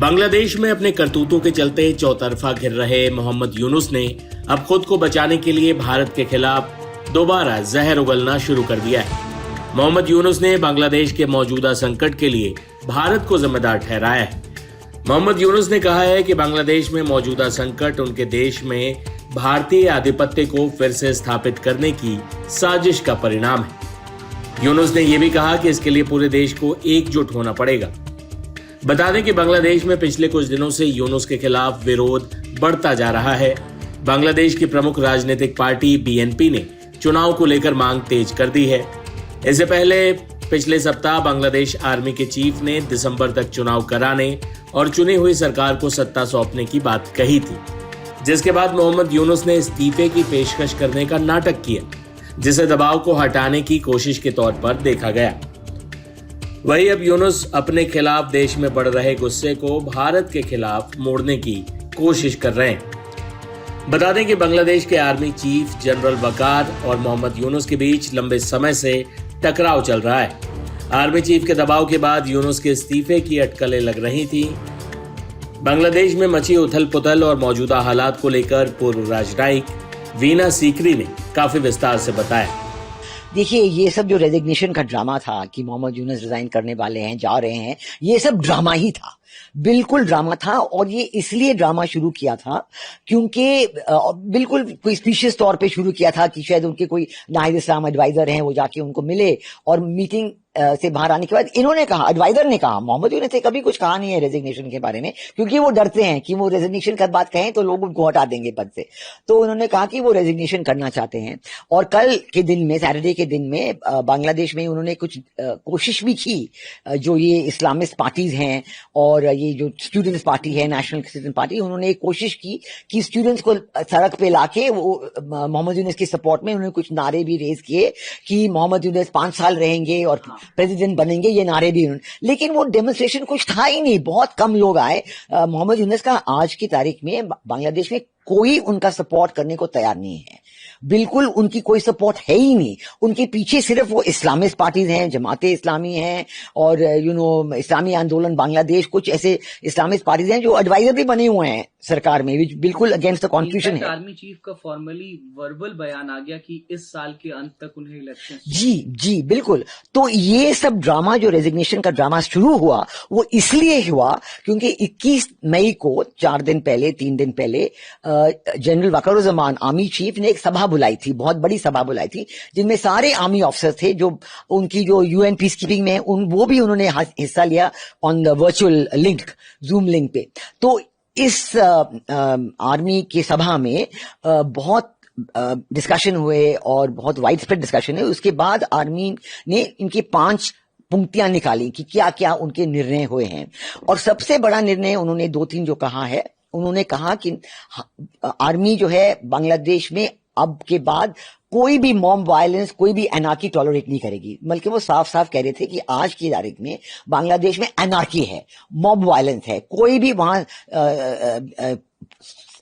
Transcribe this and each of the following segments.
बांग्लादेश में अपने करतूतों के चलते चौतरफा घिर रहे मोहम्मद यूनुस ने अब खुद को बचाने के लिए भारत के खिलाफ दोबारा जहर उगलना शुरू कर दिया है। मोहम्मद यूनुस ने बांग्लादेश के मौजूदा संकट के लिए भारत को जिम्मेदार ठहराया है। मोहम्मद यूनुस ने कहा है कि बांग्लादेश में मौजूदा संकट उनके देश में भारतीय आधिपत्य को फिर से स्थापित करने की साजिश का परिणाम है। यूनुस ने यह भी कहा कि इसके लिए पूरे देश को एकजुट होना पड़ेगा। बता दें कि बांग्लादेश में पिछले कुछ दिनों से यूनुस के खिलाफ विरोध बढ़ता जा रहा है। बांग्लादेश की प्रमुख राजनीतिक पार्टी बीएनपी ने चुनाव को लेकर मांग तेज कर दी है। इससे पहले पिछले सप्ताह बांग्लादेश आर्मी के चीफ ने दिसंबर तक चुनाव कराने और चुनी हुई सरकार को सत्ता सौंपने की बात कही थी, जिसके बाद मोहम्मद यूनुस ने इस्तीफे की पेशकश करने का नाटक किया, जिसे दबाव को हटाने की कोशिश के तौर पर देखा गया। वहीं अब यूनुस अपने खिलाफ देश में बढ़ रहे गुस्से को भारत के खिलाफ मोड़ने की कोशिश कर रहे हैं। बता दें कि बांग्लादेश के आर्मी चीफ जनरल वकार और मोहम्मद यूनुस के बीच लंबे समय से टकराव चल रहा है। आर्मी चीफ के दबाव के बाद यूनुस के इस्तीफे की अटकलें लग रही थी। बांग्लादेश में मची उथल पुथल और मौजूदा हालात को लेकर पूर्व राजनयिक वीना सीकरी ने काफी विस्तार से बताया। देखिए, ये सब जो रेजिग्नेशन का ड्रामा था कि मोहम्मद यूनुस रिजाइन करने वाले हैं, जा रहे हैं, ये सब ड्रामा ही था, बिल्कुल ड्रामा था। और ये इसलिए ड्रामा शुरू किया था क्योंकि बिल्कुल कोई स्पीशियस तौर पे शुरू किया था कि शायद उनके कोई नाहिद इस्लाम एडवाइजर हैं, वो जाके उनको मिले और मीटिंग से बाहर आने के बाद इन्होंने कहा, एडवाइजर ने कहा, मोहम्मद यूनुस ने कभी कुछ कहा नहीं है रेजिग्नेशन के बारे में, क्योंकि वो डरते हैं कि वो रेजिग्नेशन की बात कहें तो लोग उनको हटा देंगे पद से। तो उन्होंने कहा कि वो रेजिग्नेशन करना चाहते हैं। और कल के दिन में, सैटरडे के दिन में बांग्लादेश में उन्होंने कुछ कोशिश भी की, जो ये इस्लामिस्ट पार्टीज हैं और ये जो स्टूडेंट्स पार्टी है, नेशनल सिटीजन पार्टी, उन्होंने एक कोशिश की कि स्टूडेंट्स को सड़क पे लाके वो मोहम्मद यूनुस की सपोर्ट में उन्होंने कुछ नारे भी रेज किए कि मोहम्मद यूनुस 5 साल रहेंगे और प्रेसिडेंट बनेंगे, ये नारे भी उन्होंने। लेकिन वो डेमोन्स्ट्रेशन कुछ था ही नहीं, बहुत कम लोग आए। मोहम्मद यूनुस का आज की तारीख में बांग्लादेश में कोई उनका सपोर्ट करने को तैयार नहीं है, बिल्कुल उनकी कोई सपोर्ट है ही नहीं। उनके पीछे सिर्फ वो इस्लामिस्ट पार्टीज हैं, जमाते इस्लामी हैं और इस्लामी आंदोलन बांग्लादेश, कुछ ऐसे इस्लामिस्ट पार्टीज हैं जो एडवाइजर भी बने हुए हैं सरकार में, बिल्कुल अगेंस्ट द कॉन्स्टिट्यूशन है। आर्मी चीफ का फॉर्मली वर्बल बयान आ गया कि इस साल के अंत तक उन्हें इलेक्शन। जी बिल्कुल। तो ये सब ड्रामा, जो रेजिग्नेशन का ड्रामा शुरू हुआ, वो इसलिए हुआ क्योंकि 21 मई को 3 दिन पहले जनरल वकारुज्जमान आर्मी चीफ ने एक सभा बुलाई थी, बहुत बड़ी सभा बुलाई थी, जिनमें सारे आर्मी ऑफिसर थे जो उनकी जो यूएन पीस कीपिंग में वो भी उन्होंने हिस्सा लिया on the virtual link, zoom link पे। तो इस आर्मी की सभा में बहुत डिस्कशन हुए और बहुत वाइड स्प्रेड डिस्कशन है। उसके बाद आर्मी ने इनकी 5 पंक्तियां निकाली कि क्या क्या उनके निर्णय हुए हैं। और सबसे बड़ा निर्णय उन्होंने 2-3 जो कहा है, उन्होंने कहा कि आर्मी जो है बांग्लादेश में अब के बाद कोई भी मॉब वायलेंस, कोई भी एनार्की टॉलरेट नहीं करेगी। बल्कि वो साफ साफ कह रहे थे कि आज की तारीख में बांग्लादेश में एनार्की है, मॉब वायलेंस है, कोई भी वहां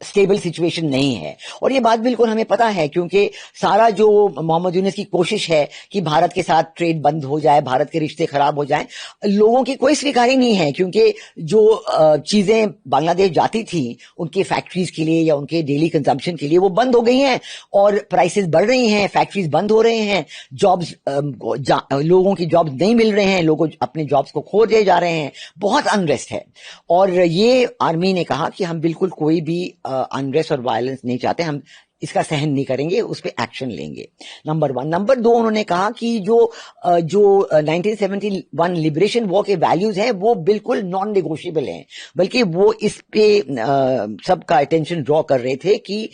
स्टेबल सिचुएशन नहीं है। और ये बात बिल्कुल हमें पता है, क्योंकि सारा जो मोहम्मद यूनुस की कोशिश है कि भारत के साथ ट्रेड बंद हो जाए, भारत के रिश्ते खराब हो जाएं, लोगों की कोई स्वीकारी नहीं है। क्योंकि जो चीजें बांग्लादेश जाती थी उनके फैक्ट्रीज के लिए या उनके डेली कंजम्पशन के लिए, वो बंद हो गई हैं और प्राइसेस बढ़ रही हैं, फैक्ट्रीज बंद हो रहे हैं, जॉब्स, लोगों की जॉब्स नहीं मिल रहे हैं, लोग अपने जॉब्स को खो दे जा रहे हैं, बहुत अनरेस्ट है। और ये आर्मी ने कहा कि हम बिल्कुल कोई भी अनरेस्ट और वायलेंस नहीं चाहते, हम इसका सहन नहीं करेंगे, उस पर एक्शन लेंगे। नंबर 1। नंबर 2, उन्होंने कहा कि जो 1971 लिबरेशन वॉर के वैल्यूज हैं वो बिल्कुल नॉन नेगोशिएबल हैं। बल्कि वो इस पे सबका अटेंशन ड्रॉ कर रहे थे कि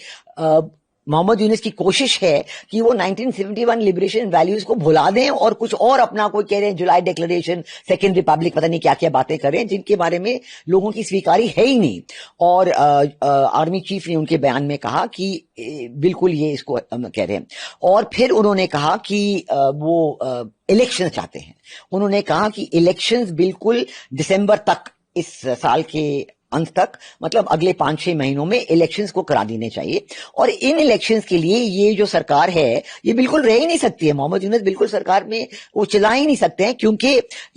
मोहम्मद यूनुस की कोशिश है कि वो 1971 लिबरेशन वैल्यूज को भुला दें और कुछ और अपना, कोई कह रहे हैं जुलाई डिक्लेरेशन, सेकेंड रिपब्लिक, पता नहीं क्या क्या बातें कर रहे हैं जिनके बारे में लोगों की स्वीकारी है ही नहीं। और आर्मी चीफ ने उनके बयान में कहा कि बिल्कुल ये इसको कह रहे हैं। और फिर उन्होंने कहा कि वो इलेक्शन चाहते हैं। उन्होंने कहा कि इलेक्शंस बिल्कुल दिसंबर तक, इस साल के अंत तक, मतलब अगले 5-6 महीनों में इलेक्शंस को करा देने चाहिए। और इन इलेक्शंस के लिए ये जो सरकार है ये बिल्कुल रह ही नहीं सकती है। मोहम्मद यूनुस बिल्कुल सरकार में वो चला ही नहीं सकते हैं, क्योंकि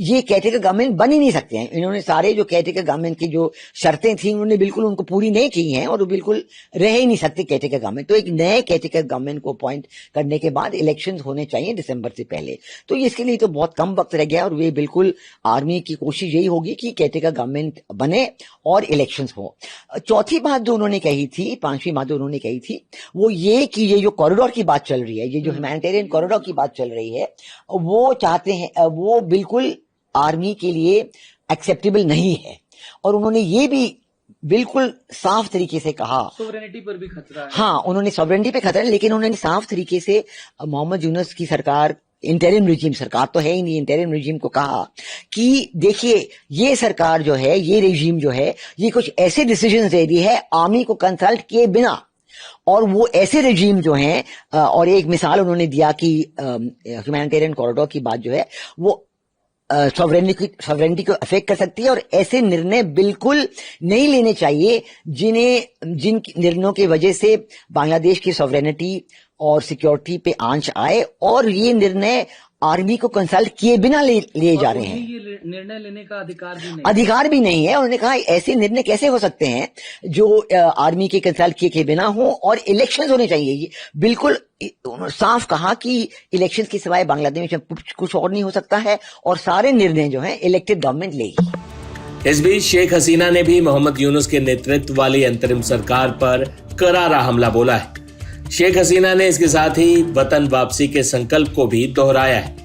ये केयरटेकर गवर्नमेंट बन ही नहीं सकते हैं। इन्होंने सारे जो केयरटेकर गवर्नमेंट की जो शर्तें थी उन्होंने बिल्कुल उनको पूरी नहीं की हैं और वो बिल्कुल रह ही नहीं सकते केयरटेकर गवर्नमेंट। तो एक नए केयरटेकर गवर्नमेंट को अपॉइंट करने के बाद इलेक्शंस होने चाहिए दिसंबर से पहले। तो इसके लिए तो बहुत कम वक्त रह गया और वे बिल्कुल आर्मी की कोशिश यही होगी कि केयरटेकर गवर्नमेंट बने और इलेक्शंस हो। चौथी बात जो उन्होंने कही थी, पांचवी बात जो उन्होंने कही थी, वो ये कि ये जो कॉरिडोर की बात चल रही है, ये जो ह्यूमैनिटेरियन कॉरिडोर की बात चल रही है, वो चाहते हैं, वो बिल्कुल आर्मी के लिए एक्सेप्टेबल नहीं है। और उन्होंने ये भी बिल्कुल साफ तरीके से कहा, सोवरेनिटी पर भी खतरा है। हाँ, उन्होंने सॉवरेनिटी पे खतरा है, लेकिन उन्होंने साफ तरीके से मोहम्मद यूनुस की सरकार, इंटरिम रिजीम, सरकार तो है ही नहीं, इंटरिम रिजीम को कहा कि देखिए ये सरकार जो है, ये रिजीम जो है, ये कुछ ऐसे डिसीजन दे रही है आर्मी को कंसल्ट किए बिना। और वो ऐसे रिजीम जो हैं, और एक मिसाल उन्होंने दिया कि ह्यूमैनिटेरियन कॉरिडोर की बात जो है वो सॉवरेनिटी को अफेक्ट कर सकती है, और ऐसे निर्णय बिल्कुल नहीं लेने चाहिए जिन निर्णयों की वजह से बांग्लादेश की सॉवरेनिटी और सिक्योरिटी पे आंच आए, और ये निर्णय आर्मी को कंसल्ट किए बिना लिए जा रहे हैं। ये निर्णय लेने का अधिकार भी नहीं है। उन्होंने कहा ऐसे निर्णय कैसे हो सकते हैं जो आर्मी के कंसल्ट किए के बिना हो, और इलेक्शंस होने चाहिए। ये बिल्कुल उन्होंने साफ कहा कि इलेक्शंस के सिवाय बांग्लादेश में कुछ और नहीं हो सकता है, और सारे निर्णय जो हैं इलेक्टेड गवर्नमेंट लेगी। इस बीच शेख हसीना ने भी मोहम्मद यूनुस के नेतृत्व वाली अंतरिम सरकार पर करारा हमला बोला है। शेख हसीना ने इसके साथ ही वतन वापसी के संकल्प को भी दोहराया है।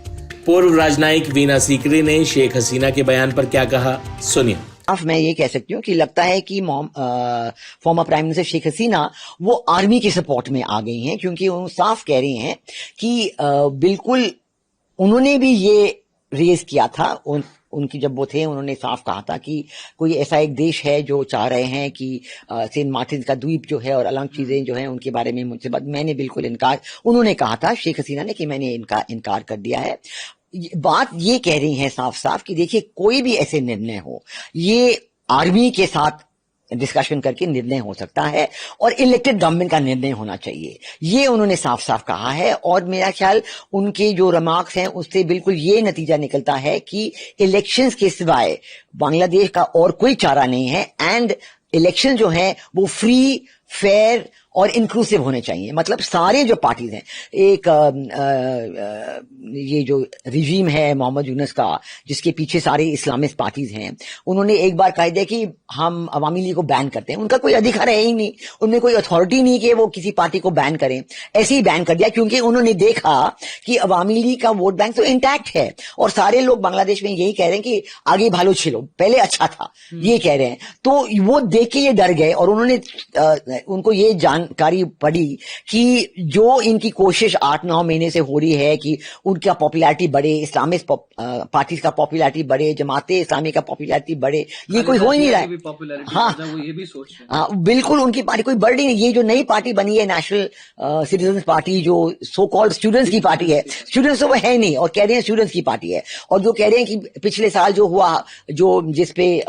पूर्व राजनयिक वीना सीकरी ने शेख हसीना के बयान पर क्या कहा, सुनिए। अब मैं ये कह सकती हूँ कि लगता है कि former prime minister Sheikh Hasina वो आर्मी के सपोर्ट में आ गई हैं, क्योंकि वो साफ कह रही हैं कि बिल्कुल उन्होंने भी ये रेज किया था। उनकी जब वो थे, उन्होंने साफ कहा था कि कोई ऐसा एक देश है जो चाह रहे हैं कि सेंट मार्टिन का द्वीप जो है और अलग चीजें जो हैं उनके बारे में मुझसे मैंने बिल्कुल इनकार, उन्होंने कहा था शेख हसीना ने कि मैंने इनकार कर दिया है। बात ये कह रही है साफ साफ कि देखिए कोई भी ऐसे निर्णय हो, ये आर्मी के साथ डिस्कशन करके निर्णय हो सकता है और इलेक्टेड गवर्नमेंट का निर्णय होना चाहिए, ये उन्होंने साफ साफ कहा है। और मेरा ख्याल उनके जो रिमार्क्स हैं उससे बिल्कुल ये नतीजा निकलता है कि इलेक्शंस के सिवाय बांग्लादेश का और कोई चारा नहीं है, एंड इलेक्शन जो है वो फ्री, फेयर और इंक्लूसिव होने चाहिए। मतलब सारे जो पार्टीज हैं, एक ये जो रिजीम है मोहम्मद यूनुस का, जिसके पीछे सारे इस्लामिस्ट पार्टीज हैं, उन्होंने एक बार कह दिया कि हम अवामी लीग को बैन करते हैं। उनका कोई अधिकार है ही नहीं, उनमें कोई अथॉरिटी नहीं कि वो किसी पार्टी को बैन करें, ऐसे ही बैन कर दिया, क्योंकि उन्होंने देखा कि अवामी लीग का वोट बैंक तो इंटैक्ट है और सारे लोग बांग्लादेश में यही कह रहे हैं कि आगे भालो छिलो, पहले अच्छा था, ये कह रहे हैं। तो वो देख के ये डर गए और उन्होंने उनको ये जानकारी पड़ी कि जो इनकी कोशिश 8-9 महीने से हो रही है कि उनका पॉपुलैरिटी बढ़े, इस्लामिस्ट पार्टीज का पॉपुलैरिटी बढ़े, जमाते इस्लामी का पॉपुलैरिटी बढ़े, ये कोई हो ही नहीं रहा है। हाँ, वो ये भी सोच रहे हैं। हाँ, बिल्कुल उनकी पार्टी कोई बढ़ रही नहीं। ये जो नई पार्टी बनी है नेशनल सिटीजन्स पार्टी, जो सो कॉल्ड स्टूडेंट्स की पार्टी है, स्टूडेंट्स तो वो है नहीं और कह रहे हैं स्टूडेंट्स की पार्टी है। और जो कह रहे हैं कि पिछले साल जो हुआ, जो जिसपे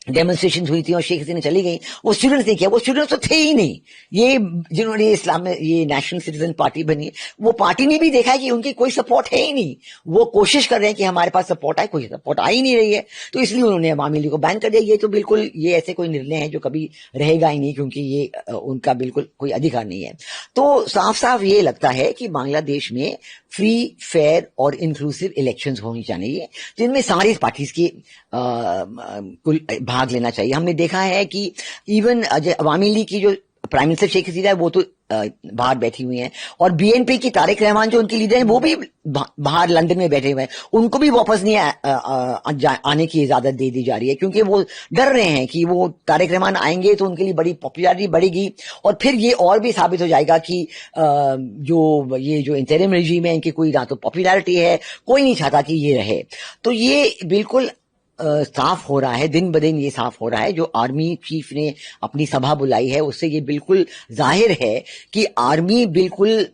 डेमोन्स्ट्रेशन हुई थी और शेख हसीना चली गई, वो स्टूडेंट्स ने किया, वो स्टूडेंट्स तो थे ही नहीं। ये जिन्होंने इस्लाम में ये नेशनल सिटीजन पार्टी बनी, वो पार्टी ने भी देखा है कि उनकी कोई सपोर्ट है ही नहीं। वो कोशिश कर रहे हैं कि हमारे पास सपोर्ट आए, कोई सपोर्ट आ ही नहीं रही है, तो इसलिए उन्होंने अवामी लीग को बैन कर दिया। ये तो बिल्कुल ये ऐसे कोई निर्णय है जो कभी रहेगा ही नहीं, क्योंकि ये उनका बिल्कुल कोई अधिकार नहीं है। तो साफ साफ ये लगता है कि बांग्लादेश में फ्री, फेयर और इंक्लूसिव इलेक्शंस होनी चाहिए, जिनमें सारी पार्टीज की भाग लेना चाहिए। हमने देखा है कि इवन अवामी लीग की जो प्राइम मिनिस्टर शेख हसीना है वो तो बाहर बैठी हुई हैं, और बीएनपी की तारिक रहमान जो उनकी लीडर हैं वो भी बाहर लंदन में बैठे हुए हैं। उनको भी वापस नहीं आने की इजाजत दे दी जा रही है, क्योंकि वो डर रहे हैं कि वो तारिक रहमान आएंगे तो उनके लिए बड़ी पॉपुलैरिटी बढ़ेगी, और फिर ये और भी साबित हो जाएगा कि ये जो इंटरिम रेजिम है इनकी कोई ना तो पॉपुलैरिटी है, कोई नहीं चाहता कि ये रहे। तो ये बिल्कुल साफ हो रहा है, दिन ब दिन ये साफ हो रहा है। जो आर्मी चीफ ने अपनी सभा बुलाई है उससे ये बिल्कुल जाहिर है कि आर्मी बिल्कुल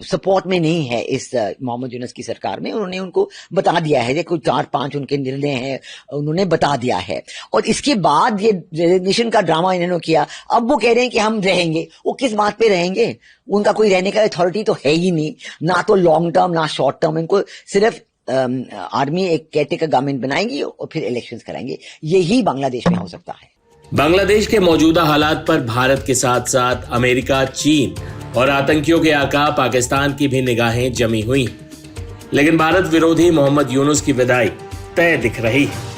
सपोर्ट में नहीं है इस मोहम्मद यूनुस की सरकार में। उन्होंने उनको बता दिया है, कुछ 4-5 उनके निर्णय हैं, उन्होंने बता दिया है। और इसके बाद ये रेजिग्नेशन का ड्रामा इन्होंने किया। अब वो कह रहे हैं कि हम रहेंगे। वो किस बात पे रहेंगे? उनका कोई रहने का अथॉरिटी तो है ही नहीं, ना तो लॉन्ग टर्म ना शॉर्ट टर्म। इनको सिर्फ आर्मी एक केयरटेकर गवर्नमेंट बनाएगी और फिर इलेक्शंस कराएंगे। यही बांग्लादेश में हो सकता है। बांग्लादेश के मौजूदा हालात पर भारत के साथ साथ अमेरिका, चीन और आतंकियों के आका पाकिस्तान की भी निगाहें जमी हुई, लेकिन भारत विरोधी मोहम्मद यूनुस की विदाई तय दिख रही है।